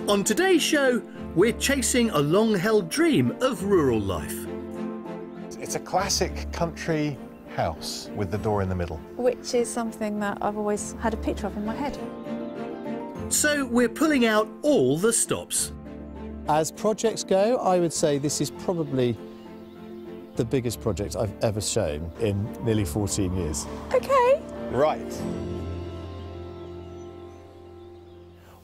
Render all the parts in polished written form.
On today's show, we're chasing a long-held dream of rural life. It's a classic country house with the door in the middle. Which is something that I've always had a picture of in my head. So we're pulling out all the stops. As projects go, I would say this is probably the biggest project I've ever shown in nearly 14 years. Okay. Right.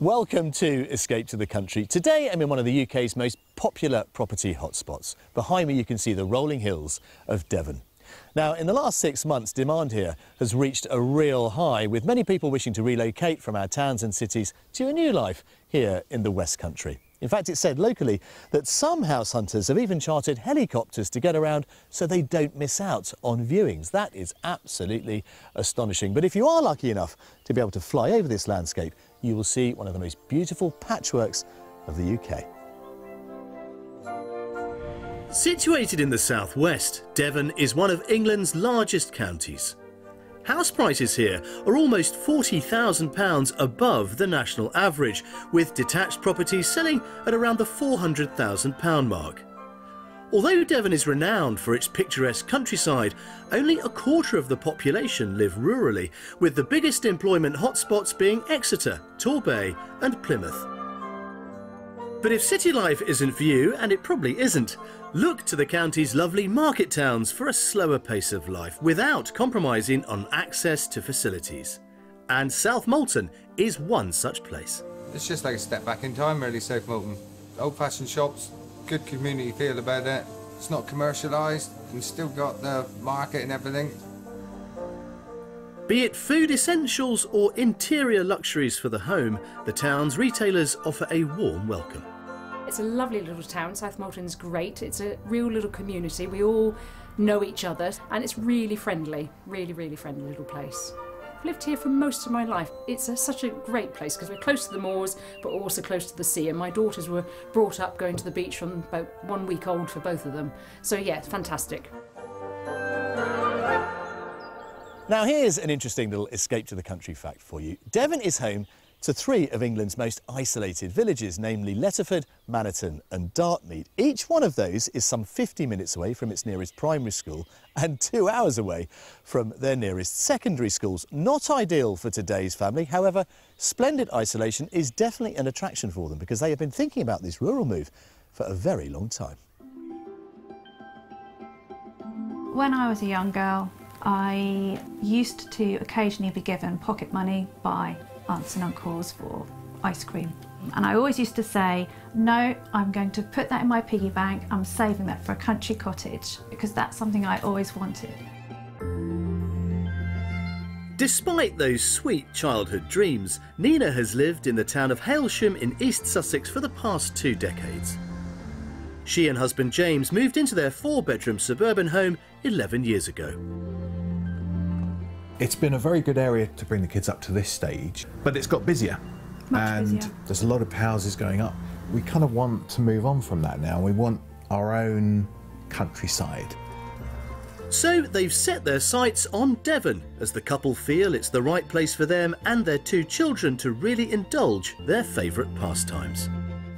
Welcome to Escape to the Country. Today I'm in one of the UK's most popular property hotspots. Behind me you can see the rolling hills of Devon. Now, in the last 6 months, demand here has reached a real high, with many people wishing to relocate from our towns and cities to a new life here in the West Country. In fact, it's said locally that some house hunters have even chartered helicopters to get around so they don't miss out on viewings. That is absolutely astonishing. But if you are lucky enough to be able to fly over this landscape, you will see one of the most beautiful patchworks of the UK. Situated in the southwest, Devon is one of England's largest counties. House prices here are almost £40,000 above the national average, with detached properties selling at around the £400,000 mark. Although Devon is renowned for its picturesque countryside, only a quarter of the population live rurally, with the biggest employment hotspots being Exeter, Torbay and Plymouth. But if city life isn't for you, and it probably isn't, look to the county's lovely market towns for a slower pace of life without compromising on access to facilities. And South Molton is one such place. It's just like a step back in time, really, South Molton. Old-fashioned shops, good community feel about it. It's not commercialised, and still got the market and everything. Be it food essentials or interior luxuries for the home, the town's retailers offer a warm welcome. It's a lovely little town. South Molton's great. It's a real little community. We all know each other, and it's really friendly, really friendly little place. I've lived here for most of my life. It's such a great place because we're close to the moors, but also close to the sea, and my daughters were brought up going to the beach from about 1 week old for both of them. So yeah, it's fantastic. Now here's an interesting little escape to the country fact for you. Devon is home to 3 of England's most isolated villages, namely Letterford, Mannerton and Dartmead. Each one of those is some 50 minutes away from its nearest primary school and 2 hours away from their nearest secondary schools. Not ideal for today's family. However, splendid isolation is definitely an attraction for them because they have been thinking about this rural move for a very long time. When I was a young girl, I used to occasionally be given pocket money by aunts and uncles for ice cream. And I always used to say, no, I'm going to put that in my piggy bank, I'm saving that for a country cottage, because that's something I always wanted. Despite those sweet childhood dreams, Nina has lived in the town of Hailsham in East Sussex for the past 2 decades. She and husband James moved into their 4-bedroom suburban home 11 years ago. It's been a very good area to bring the kids up to this stage, but it's got busier. Much busier. There's a lot of houses going up. We kind of want to move on from that now. We want our own countryside. So they've set their sights on Devon, as the couple feel it's the right place for them and their 2 children to really indulge their favourite pastimes.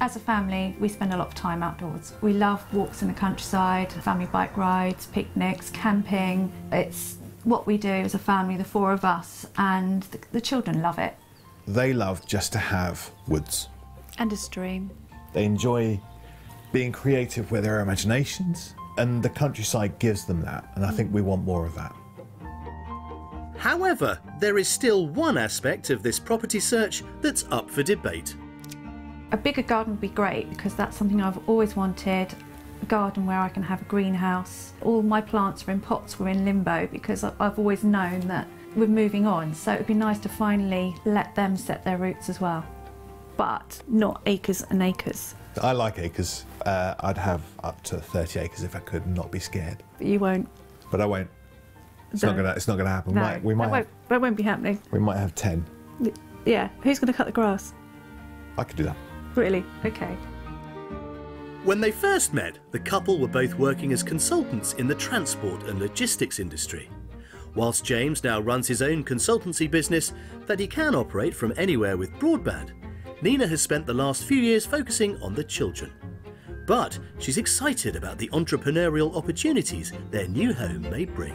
As a family, we spend a lot of time outdoors. We love walks in the countryside, family bike rides, picnics, camping. It's what we do as a family, the 4 of us, and the children love it. They love just to have woods. And a stream. They enjoy being creative with their imaginations, and the countryside gives them that, and I think we want more of that. However, there is still one aspect of this property search that's up for debate. A bigger garden would be great because that's something I've always wanted. A garden where I can have a greenhouse. All my plants are in pots, were in limbo because I've always known that we're moving on, so it would be nice to finally let them set their roots as well. But not acres and acres. I like acres. I'd have up to 30 acres if I could and not be scared. But you won't. But I won't. It's No. not gonna happen. No, that won't be happening. We might have 10. Yeah, who's going to cut the grass? I could do that. Really? Okay. When they first met, the couple were both working as consultants in the transport and logistics industry. Whilst James now runs his own consultancy business that he can operate from anywhere with broadband, Nina has spent the last few years focusing on the children. But she's excited about the entrepreneurial opportunities their new home may bring.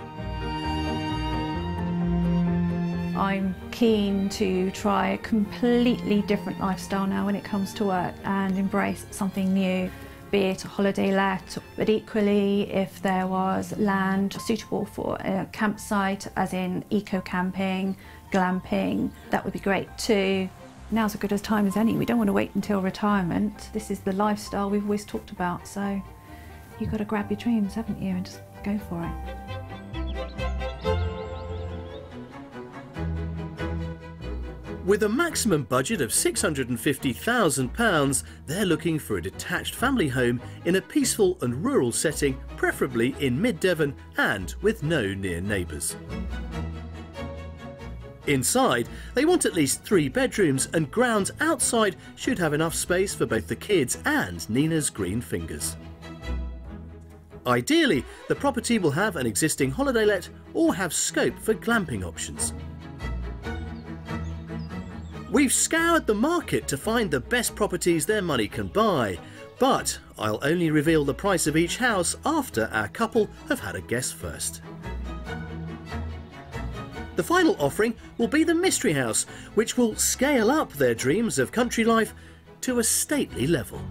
I'm keen to try a completely different lifestyle now when it comes to work and embrace something new, be it a holiday let, but equally if there was land suitable for a campsite, as in eco-camping, glamping, that would be great too. Now's as good a time as any. We don't want to wait until retirement. This is the lifestyle we've always talked about, so you've got to grab your dreams, haven't you, and just go for it. With a maximum budget of £650,000, they're looking for a detached family home in a peaceful and rural setting, preferably in mid-Devon and with no near neighbours. Inside, they want at least 3 bedrooms, and grounds outside should have enough space for both the kids and Nina's green fingers. Ideally, the property will have an existing holiday let or have scope for glamping options. We've scoured the market to find the best properties their money can buy, but I'll only reveal the price of each house after our couple have had a guess first. The final offering will be the mystery house, which will scale up their dreams of country life to a stately level.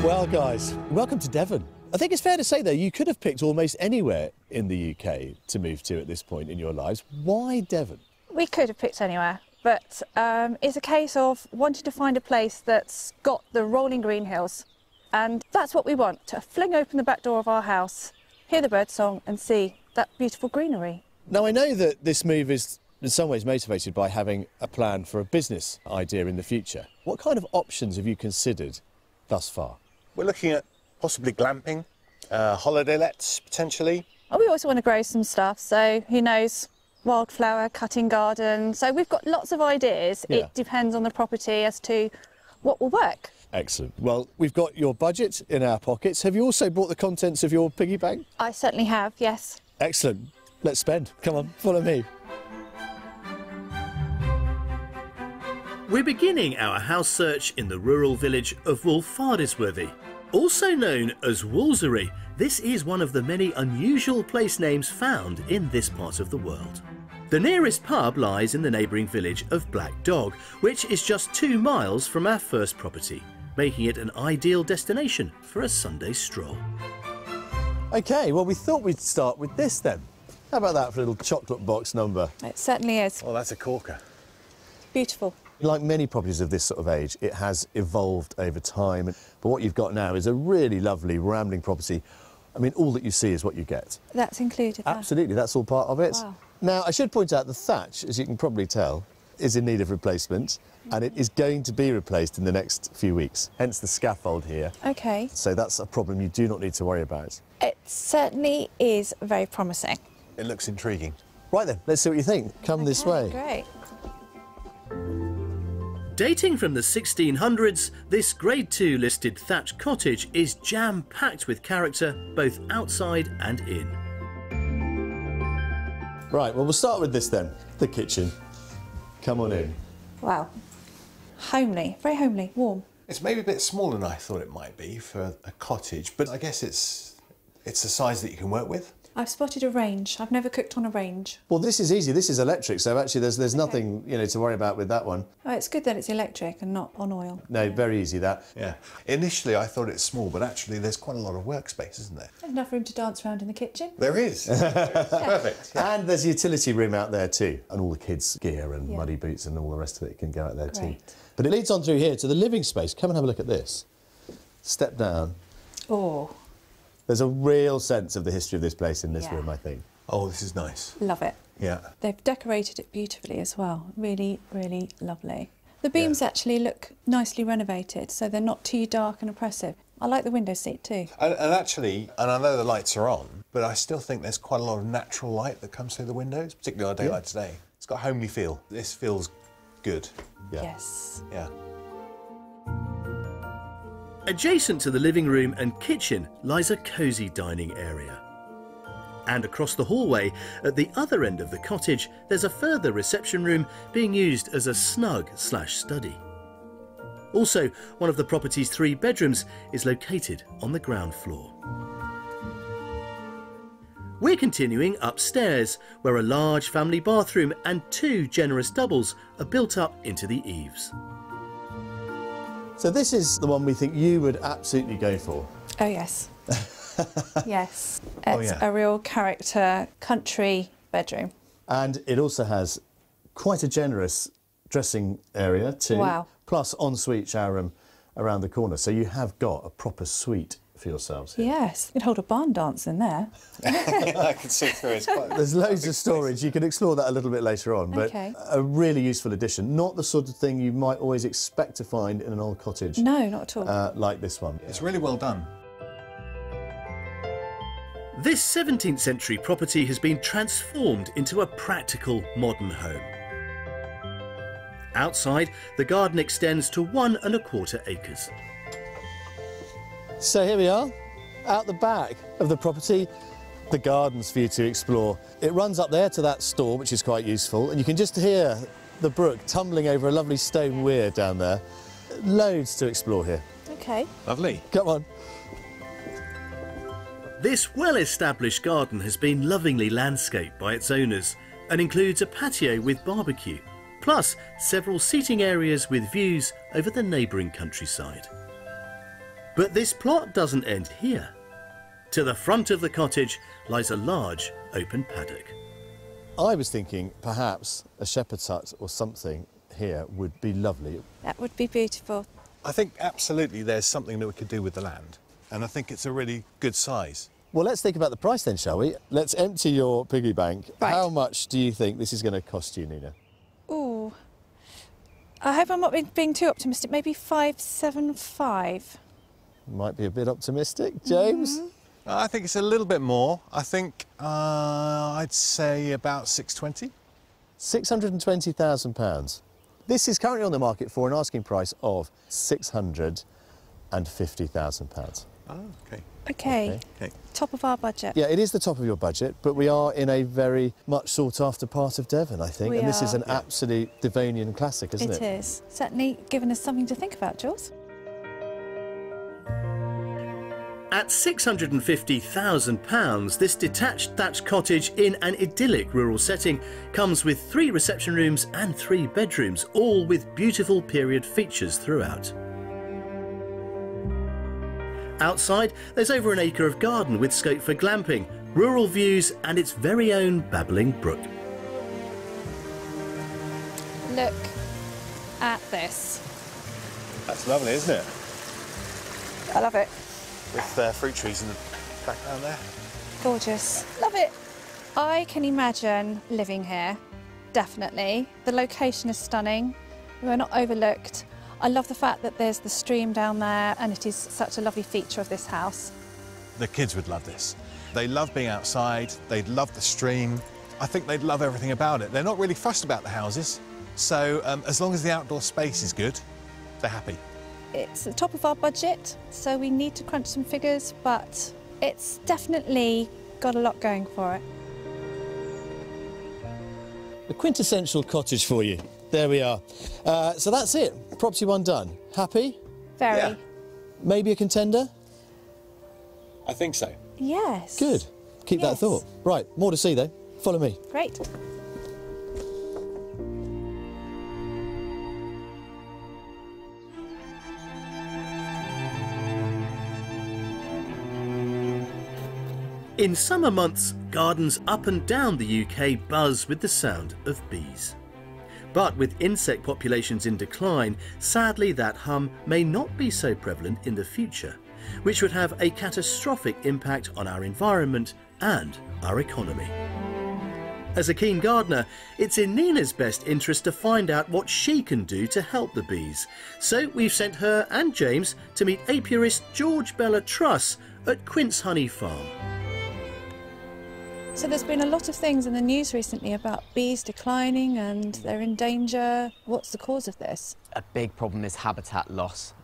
Well, guys, welcome to Devon. I think it's fair to say, though, you could have picked almost anywhere in the UK to move to at this point in your lives. Why Devon? We could have picked anywhere, but it's a case of wanting to find a place that's got the rolling green hills. And that's what we want, to fling open the back door of our house, hear the birdsong and see that beautiful greenery. Now, I know that this move is in some ways motivated by having a plan for a business idea in the future. What kind of options have you considered thus far? We're looking at possibly glamping, holiday lets potentially. Oh, we also want to grow some stuff, so who knows, wildflower, cutting garden. So we've got lots of ideas. Yeah. It depends on the property as to what will work. Excellent. Well, we've got your budget in our pockets. Have you also brought the contents of your piggy bank? I certainly have, yes. Excellent. Let's spend. Come on, follow me. We're beginning our house search in the rural village of Wolfardisworthy. Also known as Woolsery, this is one of the many unusual place names found in this part of the world. The nearest pub lies in the neighbouring village of Black Dog, which is just 2 miles from our first property, making it an ideal destination for a Sunday stroll. OK, well, we thought we'd start with this then. How about that for a little chocolate box number? It certainly is. Oh, that's a corker. Beautiful. Like many properties of this sort of age, it has evolved over time. But what you've got now is a really lovely, rambling property. I mean, all that you see is what you get. That's included there. Absolutely, that's all part of it. Wow. Now, I should point out the thatch, as you can probably tell, is in need of replacement, and it is going to be replaced in the next few weeks, hence the scaffold here. OK. So that's a problem you do not need to worry about. It certainly is very promising. It looks intriguing. Right then, let's see what you think. Come this way. Great. Dating from the 1600s, this Grade 2 listed thatched cottage is jam-packed with character, both outside and in. Right, well, we'll start with this then, the kitchen. Come on in. Wow. Homely, very homely, warm. It's maybe a bit smaller than I thought it might be for a cottage, but I guess it's a size that you can work with. I've spotted a range. I've never cooked on a range. Well, this is easy. This is electric, so actually there's nothing, you know, to worry about with that one. Oh, it's good that it's electric and not on oil. No, very easy, that. Yeah. Initially, I thought it's small, but actually there's quite a lot of workspace, isn't there? Enough room to dance around in the kitchen. There is. Perfect. Yeah. And there's a utility room out there too, and all the kids' gear and Yeah. muddy boots and all the rest of it can go out there too. Great. But it leads on through here to the living space. Come and have a look at this. Step down. Oh, There's a real sense of the history of this place in this Yeah. room, I think. Oh, this is nice. love it. Yeah. They've decorated it beautifully as well. Really, really lovely. The beams actually look nicely renovated, so they're not too dark and oppressive. I like the window seat too. And actually, and I know the lights are on, but I still think there's quite a lot of natural light that comes through the windows, particularly on a day like today. It's got a homely feel. This feels good. Yeah. Yes. Yeah. Adjacent to the living room and kitchen lies a cosy dining area. And across the hallway, at the other end of the cottage, there's a further reception room being used as a snug/study. Also, one of the property's 3 bedrooms is located on the ground floor. We're continuing upstairs, where a large family bathroom and 2 generous doubles are built up into the eaves. So this is the one we think you would absolutely go for. Oh, yes. Yes. Oh, It's yeah. a real character country bedroom. And it also has quite a generous dressing area too. Wow. Plus ensuite shower room around the corner. So you have got a proper suite for yourselves here. Yes. You could hold a barn dance in there. I can see through it. There's loads of storage. You can explore that a little bit later on. But Okay. a really useful addition. Not the sort of thing you might always expect to find in an old cottage. No, not at all. Like this one. It's really well done. This 17th century property has been transformed into a practical modern home. Outside, the garden extends to 1 1/4 acres. So here we are, out the back of the property, the gardens for you to explore. It runs up there to that store, which is quite useful, and you can just hear the brook tumbling over a lovely stone weir down there. Loads to explore here. Okay. Lovely. Come on. This well-established garden has been lovingly landscaped by its owners and includes a patio with barbecue, plus several seating areas with views over the neighbouring countryside. But this plot doesn't end here. To the front of the cottage lies a large open paddock. I was thinking perhaps a shepherd's hut or something here would be lovely. That would be beautiful. I think absolutely there's something that we could do with the land, and I think it's a really good size. Well, let's think about the price then, shall we? Let's empty your piggy bank. Right. How much do you think this is going to cost you, Nina? Ooh. I hope I'm not being too optimistic. Maybe 575. Might be a bit optimistic, James? I think it's a little bit more. I think I'd say about 620. £620,000. This is currently on the market for an asking price of £650,000. Oh, okay. Okay. Okay. Top of our budget. Yeah, it is the top of your budget, but we are in a very much sought-after part of Devon, I think. We and this is are. an absolute Devonian classic, isn't it? It is. Certainly given us something to think about, Jules. At £650,000, this detached thatched cottage in an idyllic rural setting comes with 3 reception rooms and 3 bedrooms, all with beautiful period features throughout. Outside, there's over an acre of garden with scope for glamping, rural views and its very own babbling brook. Look at this. That's lovely, isn't it? I love it. With fruit trees in the background there. Gorgeous. Love it. I can imagine living here, definitely. The location is stunning. We're not overlooked. I love the fact that there's the stream down there and it is such a lovely feature of this house. The kids would love this. They love being outside, they'd love the stream. I think they'd love everything about it. They're not really fussed about the houses, so as long as the outdoor space is good, they're happy. It's the top of our budget, so we need to crunch some figures, but it's definitely got a lot going for it. The quintessential cottage for you. There we are. So that's it. Property 1 done. Happy? Very. Yeah. Maybe a contender? I think so. Yes. Good. Keep that Yes. thought. Right, more to see though. Follow me. Great. In summer months, gardens up and down the UK buzz with the sound of bees. But with insect populations in decline, sadly that hum may not be so prevalent in the future, which would have a catastrophic impact on our environment and our economy. As a keen gardener, it's in Nina's best interest to find out what she can do to help the bees. So we've sent her and James to meet apiarist George Bella Truss at Quince Honey Farm. So there's been a lot of things in the news recently about bees declining and they're in danger. What's the cause of this? A big problem is habitat loss.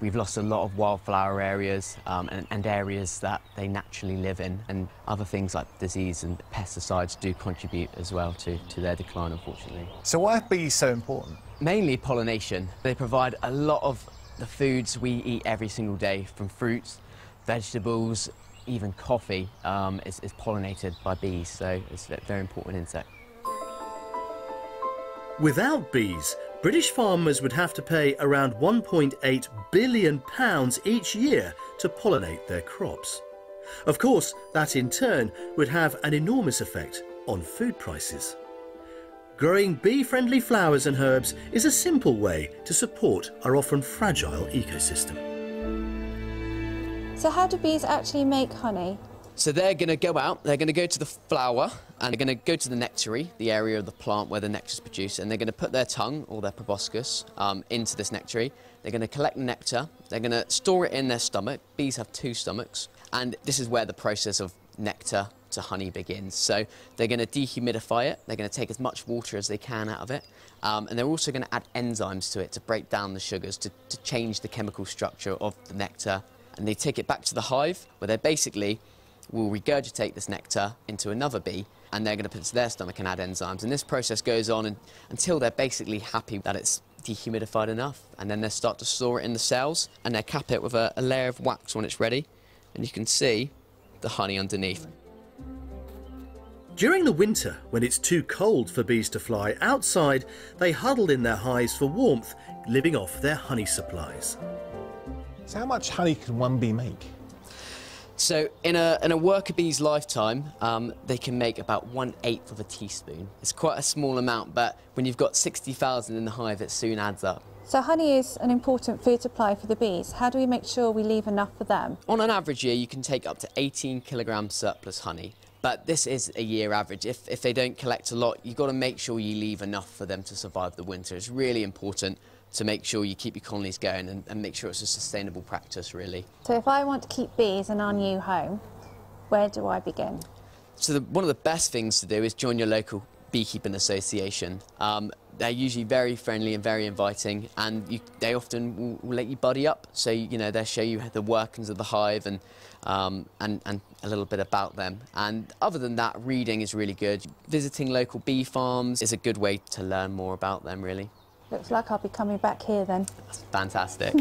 We've lost a lot of wildflower areas and areas that they naturally live in, and other things like disease and pesticides do contribute as well to their decline, unfortunately. So why are bees so important? Mainly pollination. They provide a lot of the foods we eat every single day, from fruits, vegetables, even coffee is pollinated by bees, so it's a very important insect. Without bees, British farmers would have to pay around £1.8 billion each year to pollinate their crops. Of course, that in turn would have an enormous effect on food prices. Growing bee-friendly flowers and herbs is a simple way to support our often fragile ecosystem. So how do bees actually make honey? So they're going to go out, they're going to go to the flower, and they're going to go to the nectary, the area of the plant where the nectar is produced, and they're going to put their tongue, or their proboscis, into this nectary. They're going to collect the nectar, they're going to store it in their stomach. Bees have 2 stomachs, and this is where the process of nectar to honey begins. So they're going to dehumidify it, they're going to take as much water as they can out of it, and they're also going to add enzymes to it to break down the sugars, to change the chemical structure of the nectar. And they take it back to the hive, where they basically will regurgitate this nectar into another bee, and they're going to put it to their stomach and add enzymes. And this process goes on until they're basically happy that it's dehumidified enough, and then they start to store it in the cells, and they cap it with a layer of wax when it's ready, and you can see the honey underneath. During the winter, when it's too cold for bees to fly outside, they huddle in their hives for warmth, living off their honey supplies. So how much honey can one bee make? So in a worker bee's lifetime, they can make about 1/8 of a teaspoon. It's quite a small amount, but when you've got 60,000 in the hive, it soon adds up. So honey is an important food supply for the bees. How do we make sure we leave enough for them? On an average year, you can take up to 18 kilograms surplus honey. But this is a year average. If they don't collect a lot, you've got to make sure you leave enough for them to survive the winter. It's really important to make sure you keep your colonies going and make sure it's a sustainable practice, really. So if I want to keep bees in our new home, where do I begin? So one of the best things to do is join your local beekeeping association. They're usually very friendly and very inviting, and they often will let you buddy up. So, you know, they'll show you the workings of the hive and a little bit about them. And other than that, reading is really good. Visiting local bee farms is a good way to learn more about them, really. Looks like I'll be coming back here then. That's fantastic.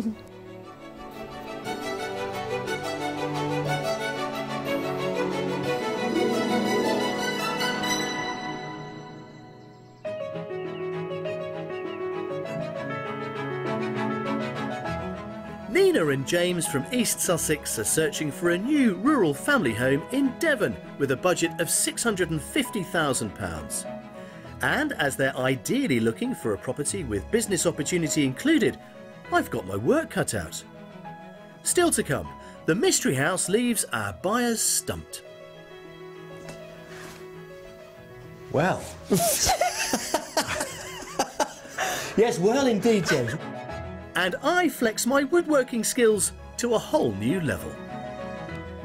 Nina and James from East Sussex are searching for a new rural family home in Devon with a budget of £650,000. And as they're ideally looking for a property with business opportunity included, I've got my work cut out. Still to come, the mystery house leaves our buyers stumped. Well. Yes, well indeed, James. And I flex my woodworking skills to a whole new level.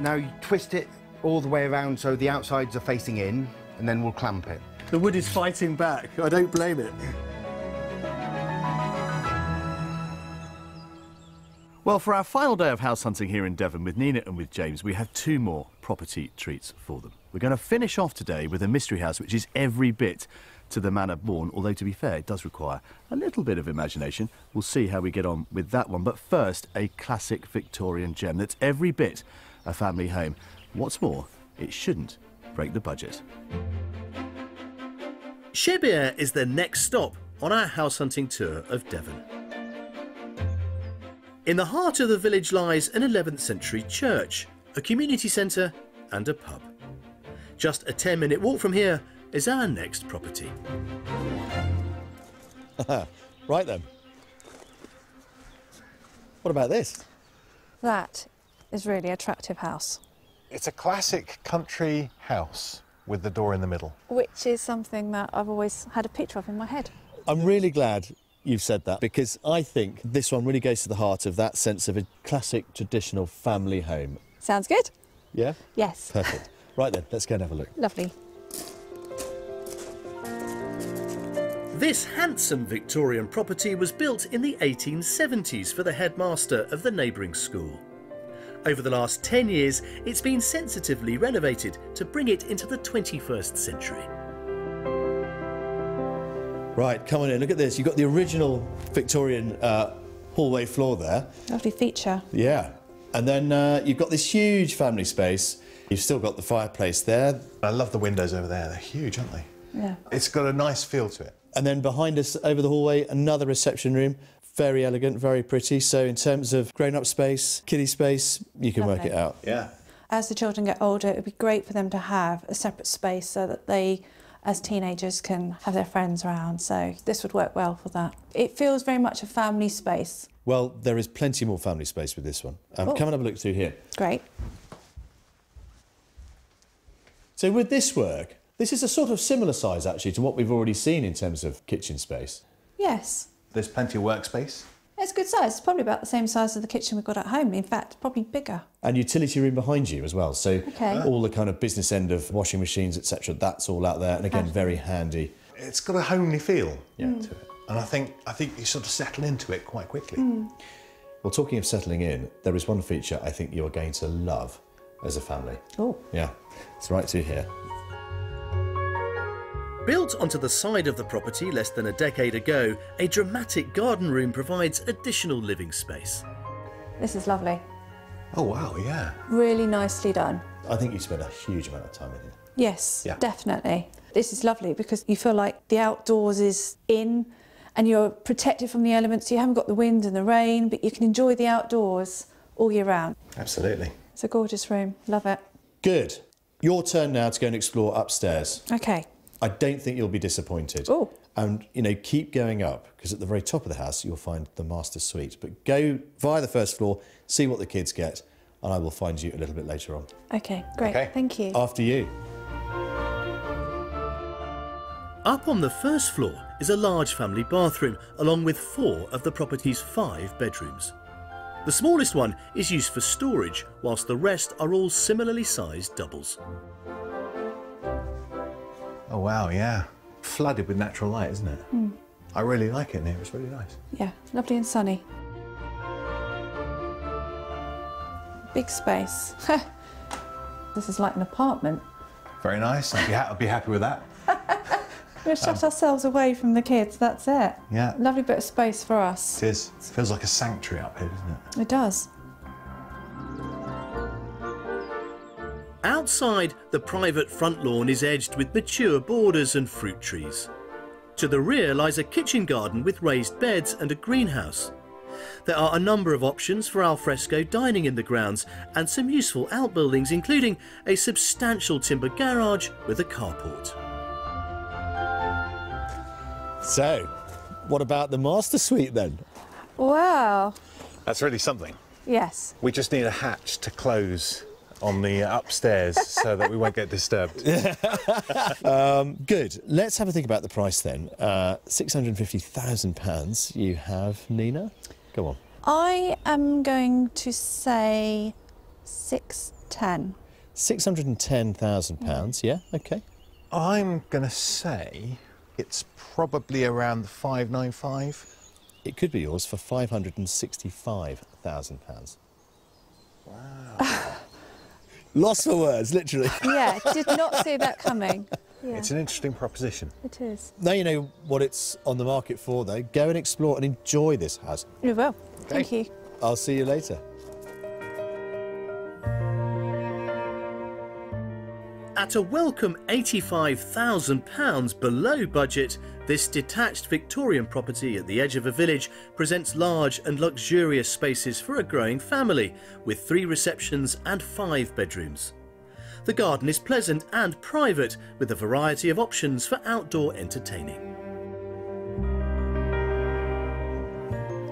Now you twist it all the way around so the outsides are facing in, and then we'll clamp it. The wood is fighting back. I don't blame it. Well, for our final day of house hunting here in Devon with Nina and with James, we have 2 more property treats for them. We're going to finish off today with a mystery house which is every bit to the manner born, although to be fair, it does require a little bit of imagination. We'll see how we get on with that one. But first, a classic Victorian gem that's every bit a family home. What's more, it shouldn't break the budget. Chebier is the next stop on our house hunting tour of Devon. In the heart of the village lies an 11th century church, a community centre and a pub. Just a 10-minute walk from here is our next property. Right then. What about this? That is really attractive house. It's a classic country house with the door in the middle. Which is something that I've always had a picture of in my head. I'm really glad you've said that, because I think this one really goes to the heart of that sense of a classic traditional family home. Sounds good? Yeah? Yes. Perfect. Right then, let's go and have a look. Lovely. This handsome Victorian property was built in the 1870s for the headmaster of the neighbouring school. Over the last 10 years, it's been sensitively renovated to bring it into the 21st century. Right, come on in, look at this. You've got the original Victorian hallway floor there. Lovely feature. Yeah. And then you've got this huge family space. You've still got the fireplace there. I love the windows over there. They're huge, aren't they? Yeah. It's got a nice feel to it. And then behind us, over the hallway, another reception room. Very elegant, very pretty. So in terms of grown-up space, kiddie space, you can work it out. Yeah. As the children get older, it would be great for them to have a separate space so that they, as teenagers, can have their friends around. So this would work well for that. It feels very much a family space. Well, there is plenty more family space with this one. Come and have a look through here. Great. So with this work, this is a sort of similar size, actually, to what we've already seen in terms of kitchen space. Yes. There's plenty of workspace. It's a good size. It's probably about the same size as the kitchen we've got at home. In fact, probably bigger. And utility room behind you as well. So Okay. all the kind of business end of washing machines, etc., that's all out there. And again, very handy. It's got a homely feel Yeah. to it. And I think you sort of settle into it quite quickly. Well, talking of settling in, there is one feature I think you're going to love as a family. Oh. Yeah, it's right through here. Built onto the side of the property less than a decade ago, a dramatic garden room provides additional living space. This is lovely. Oh, wow, yeah. Really nicely done. I think you spend a huge amount of time in here. Yes, Yeah. definitely. This is lovely because you feel like the outdoors is in and you're protected from the elements. You haven't got the wind and the rain, but you can enjoy the outdoors all year round. Absolutely. It's a gorgeous room. Love it. Good. Your turn now to go and explore upstairs. Okay. I don't think you'll be disappointed. Oh. And, you know, keep going up, because at the very top of the house, you'll find the master suite. But go via the first floor, see what the kids get, and I will find you a little bit later on. Okay, great. Okay. Thank you. After you. Up on the first floor is a large family bathroom, along with 4 of the property's 5 bedrooms. The smallest one is used for storage, whilst the rest are all similarly sized doubles. Oh, wow, yeah. Flooded with natural light, isn't it? I really like it in here. It's really nice. Yeah, lovely and sunny. Big space. This is like an apartment. Very nice. I'd be happy with that. We've shut ourselves away from the kids, that's it. Yeah. Lovely bit of space for us. It is. It feels like a sanctuary up here, doesn't it? It does. Outside, the private front lawn is edged with mature borders and fruit trees. To the rear lies a kitchen garden with raised beds and a greenhouse. There are a number of options for alfresco dining in the grounds and some useful outbuildings, including a substantial timber garage with a carport. So, what about the master suite then? Wow. That's really something. Yes. We just need a hatch to close on the upstairs so that we won't get disturbed. Good. Let's have a think about the price then. £650,000 you have, Nina. Go on. I am going to say 610. £610,000, yeah, OK. I'm going to say it's probably around the 595. It could be yours for £565,000. Wow. Lost for words, literally. Yeah, did not see that coming. Yeah, It's an interesting proposition. it is. Now you know what it's on the market for, though. Go and explore and enjoy this house. We will. Thank you. I'll see you later. At a welcome £85,000 below budget, this detached Victorian property at the edge of a village presents large and luxurious spaces for a growing family, with 3 receptions and 5 bedrooms. The garden is pleasant and private, with a variety of options for outdoor entertaining.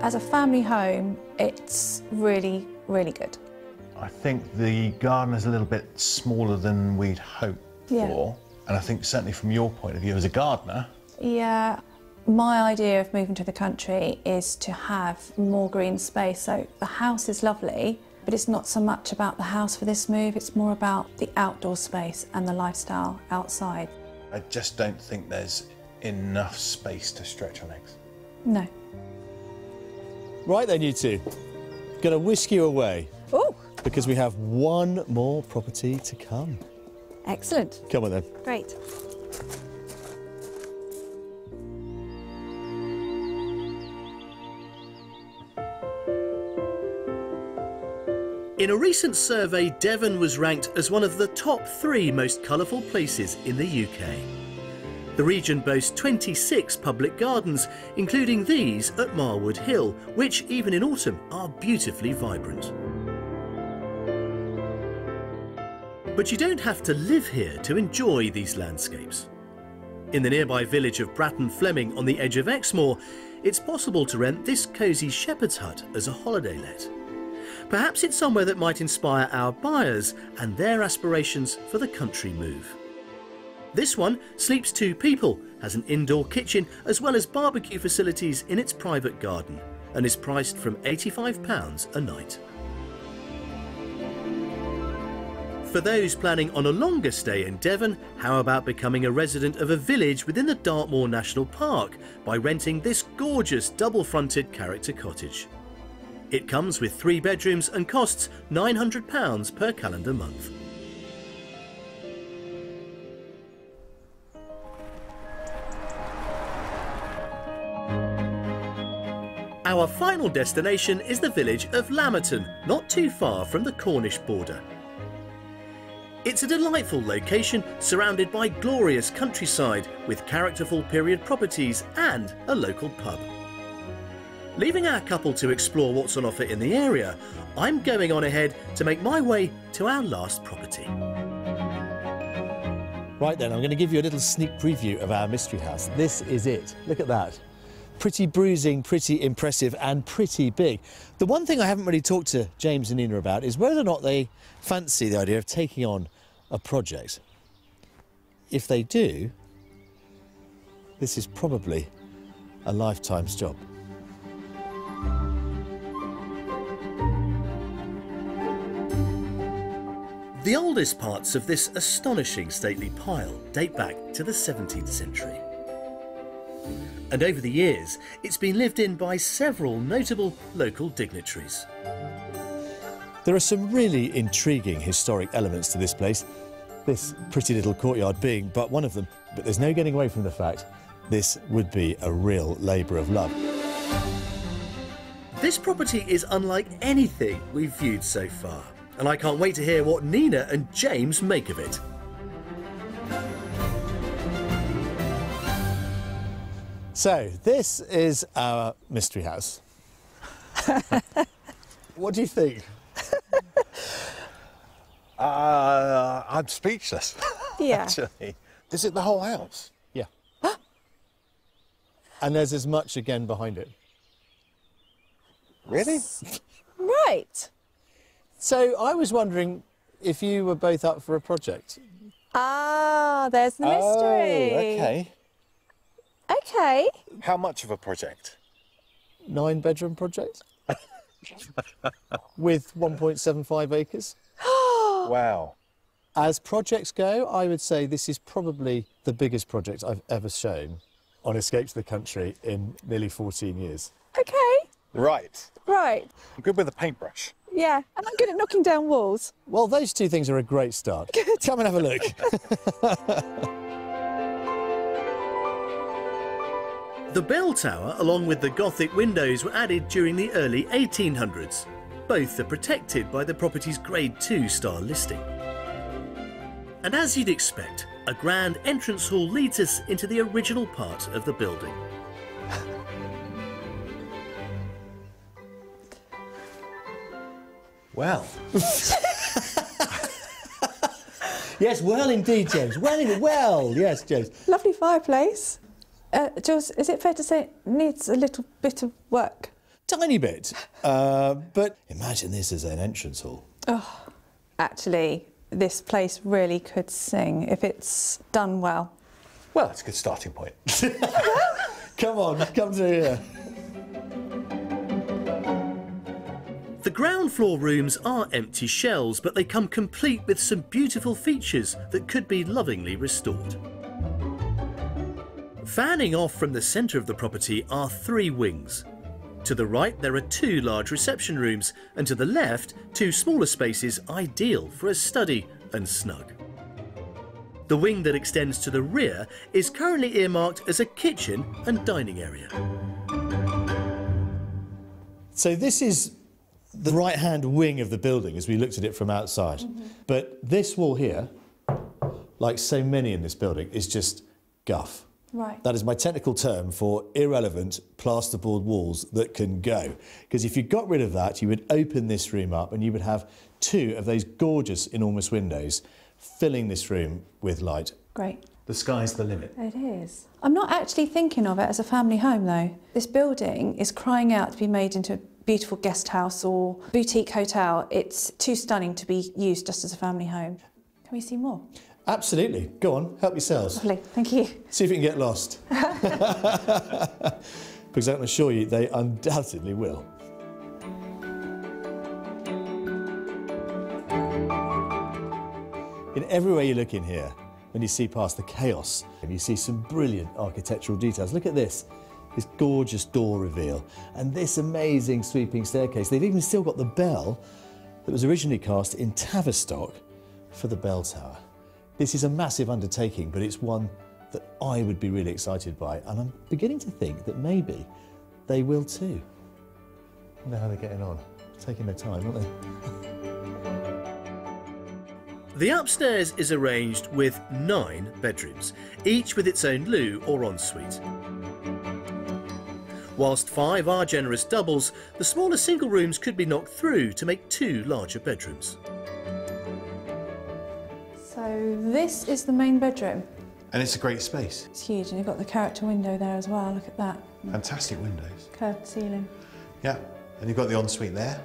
As a family home, it's really, really good. I think the garden is a little bit smaller than we'd hoped for. And I think certainly from your point of view as a gardener. Yeah, my idea of moving to the country is to have more green space. So the house is lovely, but it's not so much about the house for this move, it's more about the outdoor space and the lifestyle outside. I just don't think there's enough space to stretch our legs. No. Right then, you two. Gonna whisk you away. Oh, Because we have one more property to come. excellent. Come on then. Great. In a recent survey, Devon was ranked as one of the top 3 most colourful places in the UK. The region boasts 26 public gardens, including these at Marwood Hill, which even in autumn are beautifully vibrant. But you don't have to live here to enjoy these landscapes. In the nearby village of Bratton Fleming on the edge of Exmoor, it's possible to rent this cosy shepherd's hut as a holiday let. Perhaps it's somewhere that might inspire our buyers and their aspirations for the country move. This one sleeps 2 people, has an indoor kitchen as well as barbecue facilities in its private garden, and is priced from £85 a night. For those planning on a longer stay in Devon, how about becoming a resident of a village within the Dartmoor National Park by renting this gorgeous double-fronted character cottage? It comes with 3 bedrooms and costs £900 per calendar month. Our final destination is the village of Lamerton, not too far from the Cornish border. It's a delightful location surrounded by glorious countryside with characterful period properties and a local pub. Leaving our couple to explore what's on offer in the area, I'm going on ahead to make my way to our last property. Right then, I'm going to give you a little sneak preview of our mystery house. This is it. Look at that. Pretty bruising, pretty impressive and pretty big. The one thing I haven't really talked to James and Nina about is whether or not they fancy the idea of taking on a project. If they do, this is probably a lifetime's job. The oldest parts of this astonishing stately pile date back to the 17th century. And over the years, it's been lived in by several notable local dignitaries. There are some really intriguing historic elements to this place, this pretty little courtyard being but one of them. But there's no getting away from the fact this would be a real labour of love. This property is unlike anything we've viewed so far, and I can't wait to hear what Nina and James make of it. So, this is our mystery house. What do you think? I'm speechless. Yeah. Actually. Is it the whole house? Yeah. And there's as much again behind it. Really? Right. So, I was wondering if you were both up for a project. Ah, there's the mystery. Oh, okay. Okay. How much of a project? 9-bedroom project? With 1.75 acres. Wow. As projects go, I would say this is probably the biggest project I've ever shown on Escape to the Country in nearly 14 years. Okay. Right. Right. I'm good with a paintbrush. Yeah, and I'm good at knocking down walls. Well, those 2 things are a great start. Come and have a look. The bell tower, along with the Gothic windows, were added during the early 1800s. Both are protected by the property's Grade 2 star listing. And as you'd expect, a grand entrance hall leads us into the original part of the building. Well. Yes, well indeed, James. Well, yes, James. Lovely fireplace. Jules, is it fair to say it needs a little bit of work? Tiny bit. But imagine this as an entrance hall. Oh, actually, this place really could sing if it's done well. Well, it's a good starting point. Come on, come to here. The ground floor rooms are empty shells, but they come complete with some beautiful features that could be lovingly restored. Fanning off from the centre of the property are 3 wings. To the right there are 2 large reception rooms, and to the left 2 smaller spaces ideal for a study and snug. The wing that extends to the rear is currently earmarked as a kitchen and dining area. So this is the right-hand wing of the building as we looked at it from outside. But this wall here, like so many in this building, is just guff. Right. That is my technical term for irrelevant plasterboard walls that can go. Because if you got rid of that, you would open this room up and you would have 2 of those gorgeous, enormous windows filling this room with light. Great. The sky's the limit. It is. I'm not actually thinking of it as a family home though. This building is crying out to be made into a beautiful guest house or boutique hotel. It's too stunning to be used just as a family home. Can we see more? Absolutely. Go on, help yourselves. Lovely, thank you. See if you can get lost. Because I can assure you they undoubtedly will. In every way you look in here, when you see past the chaos, you see some brilliant architectural details. Look at this gorgeous door reveal, and this amazing sweeping staircase. They've even still got the bell that was originally cast in Tavistock for the bell tower. This is a massive undertaking, but it's one that I would be really excited by, and I'm beginning to think that maybe they will too. I know how they're getting on. Taking their time, aren't they? The upstairs is arranged with 9 bedrooms, each with its own loo or ensuite. Whilst 5 are generous doubles, the smaller single rooms could be knocked through to make 2 larger bedrooms. So this is the main bedroom. And it's a great space. It's huge, and you've got the character window there as well. Look at that. Fantastic windows. Curved ceiling. Yeah, and you've got the ensuite there.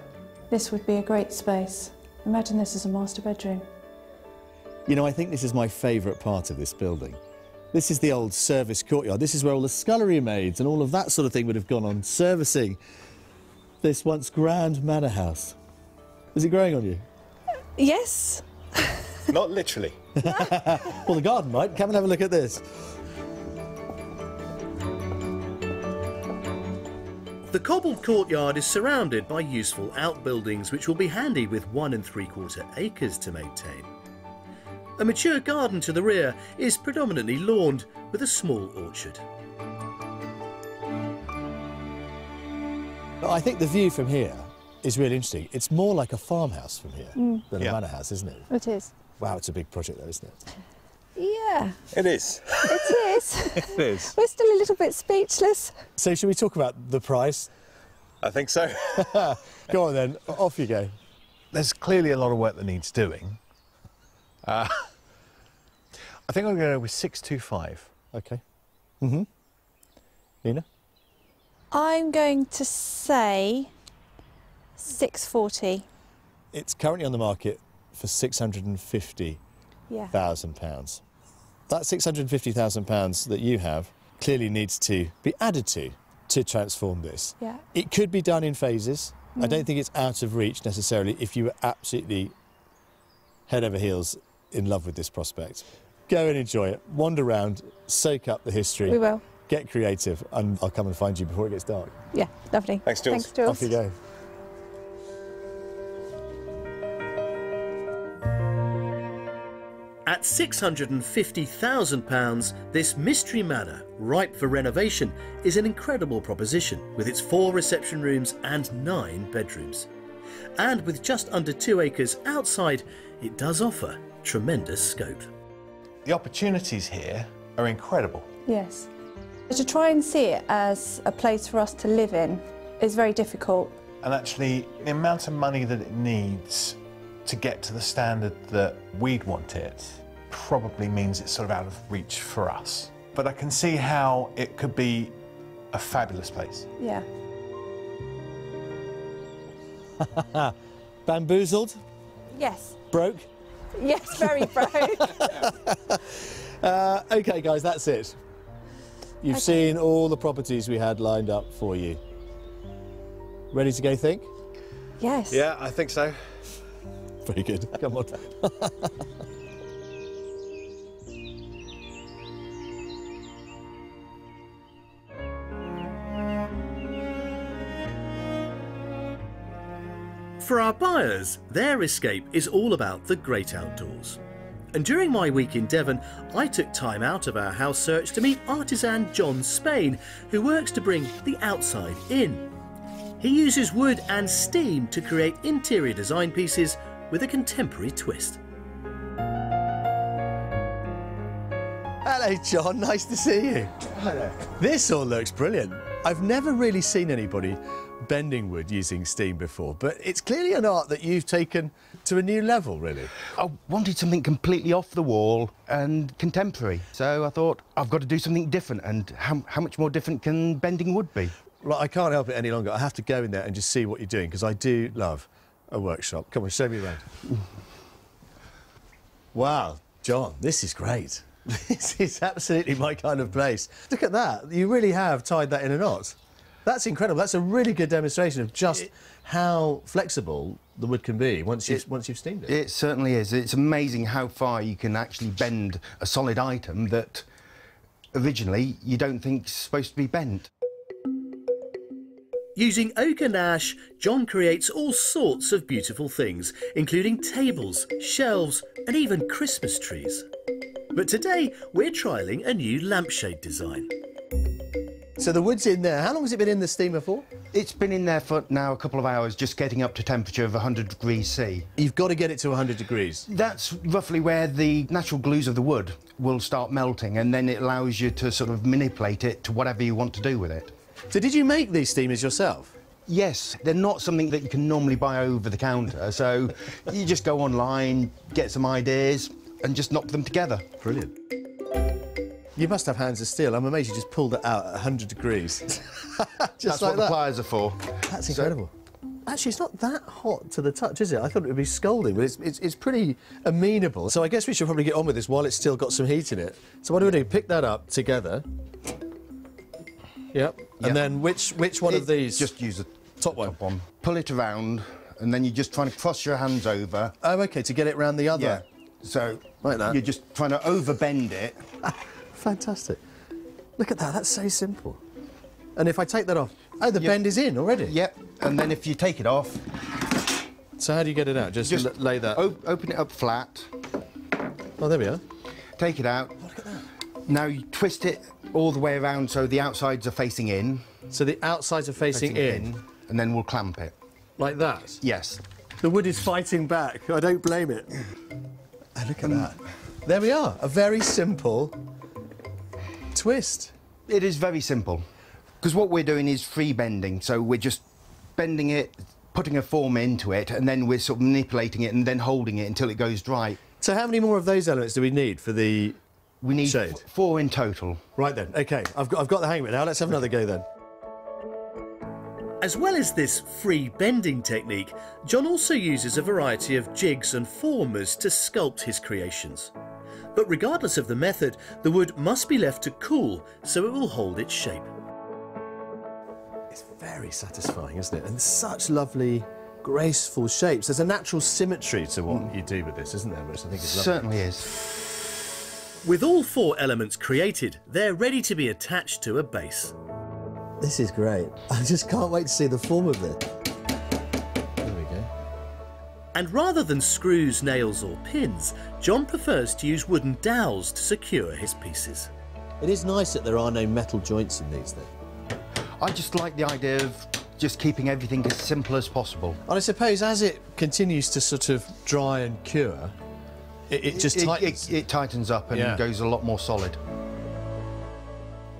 This would be a great space. Imagine this as a master bedroom. You know, I think this is my favourite part of this building. This is the old service courtyard. This is where all the scullery maids and all of that sort of thing would have gone on servicing this once grand manor house. Is it growing on you? Yes. Not literally. Well, the garden might. Come and have a look at this. The cobbled courtyard is surrounded by useful outbuildings which will be handy with 1 3/4 acres to maintain. A mature garden to the rear is predominantly lawned with a small orchard. I think the view from here is really interesting. It's more like a farmhouse from here than a manor house, isn't it? It is. Wow, it's a big project though, isn't it? Yeah. It is. It is. It is. We're still a little bit speechless. So should we talk about the price? I think so. Go on then, off you go. There's clearly a lot of work that needs doing. I think I'm going to go with 625. Okay. Nina? I'm going to say 640. It's currently on the market for £650,000. Yeah. That £650,000 that you have clearly needs to be added to transform this. Yeah. It could be done in phases. I don't think it's out of reach necessarily if you were absolutely head over heels in love with this prospect. Go and enjoy it, wander around, soak up the history. We will. Get creative, and I'll come and find you before it gets dark. Yeah, lovely. Thanks, Jules. Thanks, Jules. Off you go. At £650,000, this mystery manor, ripe for renovation, is an incredible proposition with its 4 reception rooms and 9 bedrooms. And with just under 2 acres outside, it does offer tremendous scope. The opportunities here are incredible. Yes. To try and see it as a place for us to live in is very difficult. And actually, the amount of money that it needs to get to the standard that we'd want it probably means it's sort of out of reach for us. But I can see how it could be a fabulous place. Yeah. Bamboozled? Yes. Broke? Yes, very broke. OK, guys, that's it. You've seen all the properties we had lined up for you. Ready to go think? Yes. Yeah, I think so. Very good. Come on. For our buyers, their escape is all about the great outdoors. And during my week in Devon, I took time out of our house search to meet artisan John Spain, who works to bring the outside in. He uses wood and steam to create interior design pieces with a contemporary twist. Hello, John. Nice to see you. Hello. This all looks brilliant. I've never really seen anybody bending wood using steam before, but it's clearly an art that you've taken to a new level, really. I wanted something completely off the wall and contemporary, so I thought I've got to do something different, and how much more different can bending wood be? Well, I can't help it any longer. I have to go in there and just see what you're doing, because I do love a workshop. Come on, show me around. Wow, John, this is great. This is absolutely my kind of place. Look at that. You really have tied that in a knot. That's incredible. That's a really good demonstration of just how flexible the wood can be once you've steamed it. It certainly is. It's amazing how far you can actually bend a solid item that originally you don't think is supposed to be bent. Using oak and ash, John creates all sorts of beautiful things, including tables, shelves and even Christmas trees. But today we're trialling a new lampshade design. So the wood's in there. How long has it been in the steamer for? It's been in there for now a couple of hours, just getting up to temperature of 100 degrees C. You've got to get it to 100 degrees. That's roughly where the natural glues of the wood will start melting, and then it allows you to sort of manipulate it to whatever you want to do with it. So did you make these steamers yourself? Yes, they're not something that you can normally buy over the counter, so you just go online, get some ideas and just knock them together. Brilliant. You must have hands of steel. I'm amazed you just pulled it out at 100 degrees. That's like what the pliers are for. That's incredible. Actually, it's not that hot to the touch, is it? I thought it would be scalding, but it's pretty amenable. So I guess we should probably get on with this while it's still got some heat in it. So what do we do? Pick that up together. Yep. And then which one of these? Just use the top one. Pull it around, and then you're just trying to cross your hands over. Oh, OK, to get it round the other. Yeah. So like that. You're just trying to overbend it. Fantastic. Look at that, that's so simple. And if I take that off, oh, the bend is in already? Yep, and then if you take it off... So how do you get it out? Just lay that... Open it up flat. Oh, there we are. Take it out. Oh, look at that. Now you twist it all the way around so the outsides are facing in. So the outsides are facing in? And then we'll clamp it. Like that? Yes. The wood is fighting back, I don't blame it. Oh, look at that. There we are, a very simple twist. It is very simple, because what we're doing is free bending, so we're just bending it, putting a form into it, and then we're sort of manipulating it and then holding it until it goes dry. So how many more of those elements do we need for the shade? We need 4 in total. Right then, OK, I've got the hang of it now. Let's have another go then. As well as this free bending technique, John also uses a variety of jigs and formers to sculpt his creations. But regardless of the method, the wood must be left to cool so it will hold its shape. It's very satisfying, isn't it? And such lovely, graceful shapes. There's a natural symmetry to what you do with this, isn't there? Which I think is lovely. Certainly is. With all 4 elements created, they're ready to be attached to a base. This is great. I just can't wait to see the form of it. There we go. And rather than screws, nails or pins, John prefers to use wooden dowels to secure his pieces. It is nice that there are no metal joints in these, though. I just like the idea of just keeping everything as simple as possible. And I suppose as it continues to sort of dry and cure, it just tightens. It tightens up and goes a lot more solid.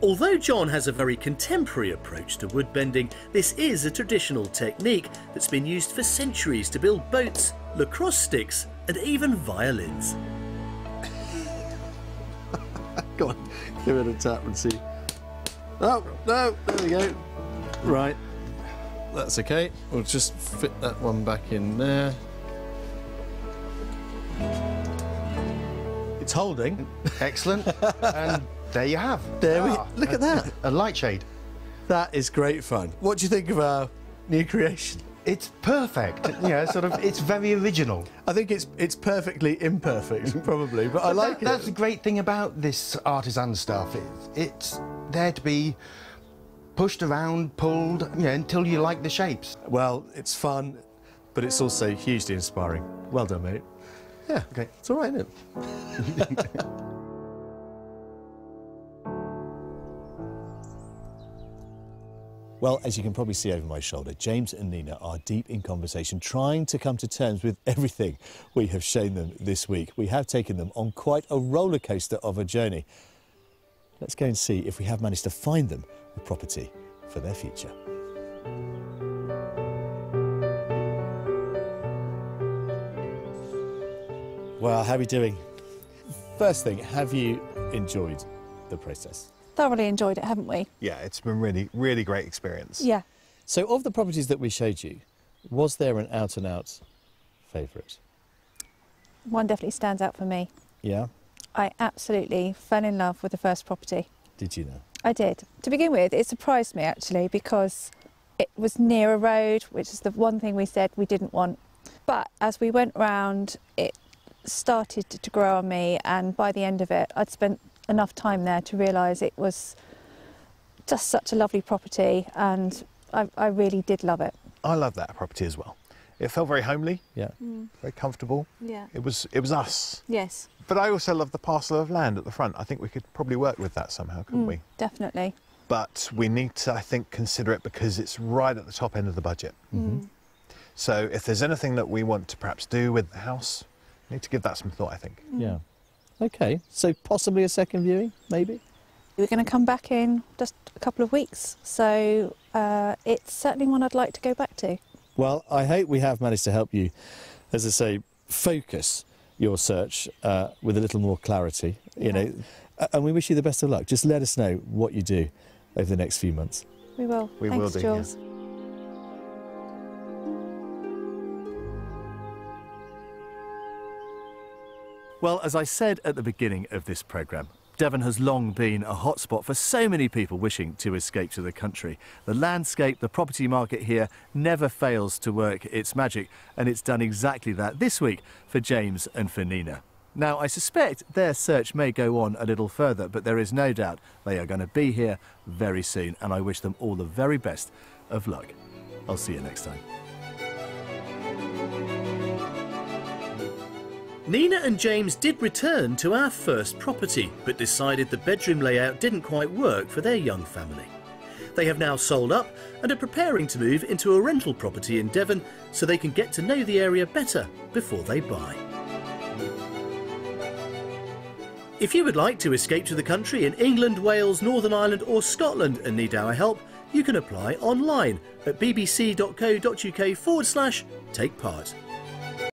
Although John has a very contemporary approach to wood bending, this is a traditional technique that's been used for centuries to build boats, lacrosse sticks and even violins. Go on, give it a tap and see. Oh, no, there we go. Right, that's OK. We'll just fit that one back in there. It's holding. Excellent. And there you have. Look at that. A light shade. That is great fun. What do you think of our new creation? It's perfect. It's very original. I think it's perfectly imperfect, probably, but I like it. That's the great thing about this artisan stuff. It's there to be pushed around, pulled, until you like the shapes. Well, it's fun. but it's also hugely inspiring. Well done, mate. Yeah, Okay. it's all right, isn't it? Well, as you can probably see over my shoulder, James and Nina are deep in conversation, trying to come to terms with everything we have shown them this week. We have taken them on quite a roller coaster of a journey. Let's go and see if we have managed to find them a property for their future. Well, how are we doing? First thing, have you enjoyed the process? Thoroughly enjoyed it, haven't we? Yeah, it's been really, really great experience. Yeah. So of the properties that we showed you, was there an out-and-out favourite? One definitely stands out for me. Yeah? I absolutely fell in love with the first property. Did you know? I did. To begin with, it surprised me actually because it was near a road, which is the one thing we said we didn't want. But as we went round, it started to grow on me, and by the end of it, I'd spent enough time there to realise it was just such a lovely property, and I really did love it. I love that property as well. It felt very homely, Yeah. very comfortable. Yeah. It was us. Yes. But I also love the parcel of land at the front. I think we could probably work with that somehow, couldn't we? Definitely. But we need to, I think, consider it because it's right at the top end of the budget. So if there's anything that we want to perhaps do with the house, we need to give that some thought, I think. Yeah. OK, so possibly a second viewing, maybe? We're going to come back in just a couple of weeks, so it's certainly one I'd like to go back to. Well, I hope we have managed to help you, as I say, focus your search with a little more clarity, you know, and we wish you the best of luck. Just let us know what you do over the next few months. We will. We Thanks, will do, Jules. yeah. Well, as I said at the beginning of this programme, Devon has long been a hotspot for so many people wishing to escape to the country. The landscape, the property market here never fails to work its magic, and it's done exactly that this week for James and for Nina. Now, I suspect their search may go on a little further, but there is no doubt they are going to be here very soon, and I wish them all the very best of luck. I'll see you next time. Nina and James did return to our first property, but decided the bedroom layout didn't quite work for their young family. They have now sold up and are preparing to move into a rental property in Devon so they can get to know the area better before they buy. If you would like to escape to the country in England, Wales, Northern Ireland or Scotland and need our help, you can apply online at bbc.co.uk/take part.